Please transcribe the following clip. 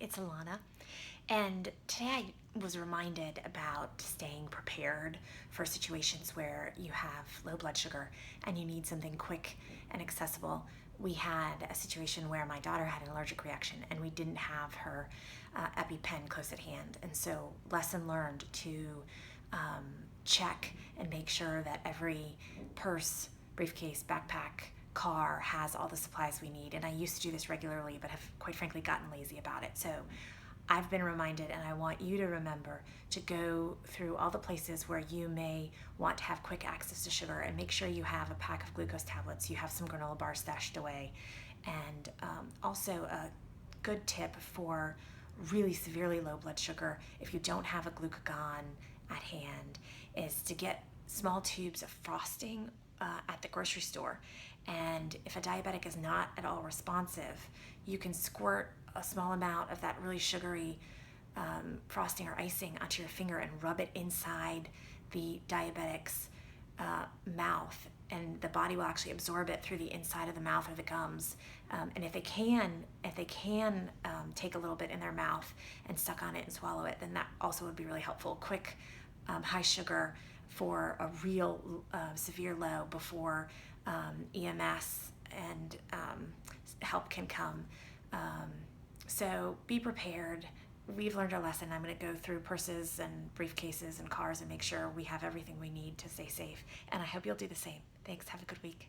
it's Alana, and today I was reminded about staying prepared for situations where you have low blood sugar and you need something quick and accessible. We had a situation where my daughter had an allergic reaction and we didn't have her EpiPen close at hand, and so lesson learned to check and make sure that every purse, briefcase, backpack, car has all the supplies we need. And I used to do this regularly, but have quite frankly gotten lazy about it. So I've been reminded, and I want you to remember to go through all the places where you may want to have quick access to sugar and make sure you have a pack of glucose tablets, you have some granola bars stashed away. And also a good tip for really severely low blood sugar, if you don't have a glucagon at hand, is to get small tubes of frosting at the grocery store. And if a diabetic is not at all responsive, you can squirt a small amount of that really sugary frosting or icing onto your finger and rub it inside the diabetic's mouth, and the body will actually absorb it through the inside of the mouth or the gums. And if they can take a little bit in their mouth and suck on it and swallow it, then that also would be really helpful. Quick, high sugar for a real severe low before EMS and help can come. So be prepared. We've learned our lesson. I'm going to go through purses and briefcases and cars and make sure we have everything we need to stay safe. And I hope you'll do the same. Thanks. Have a good week.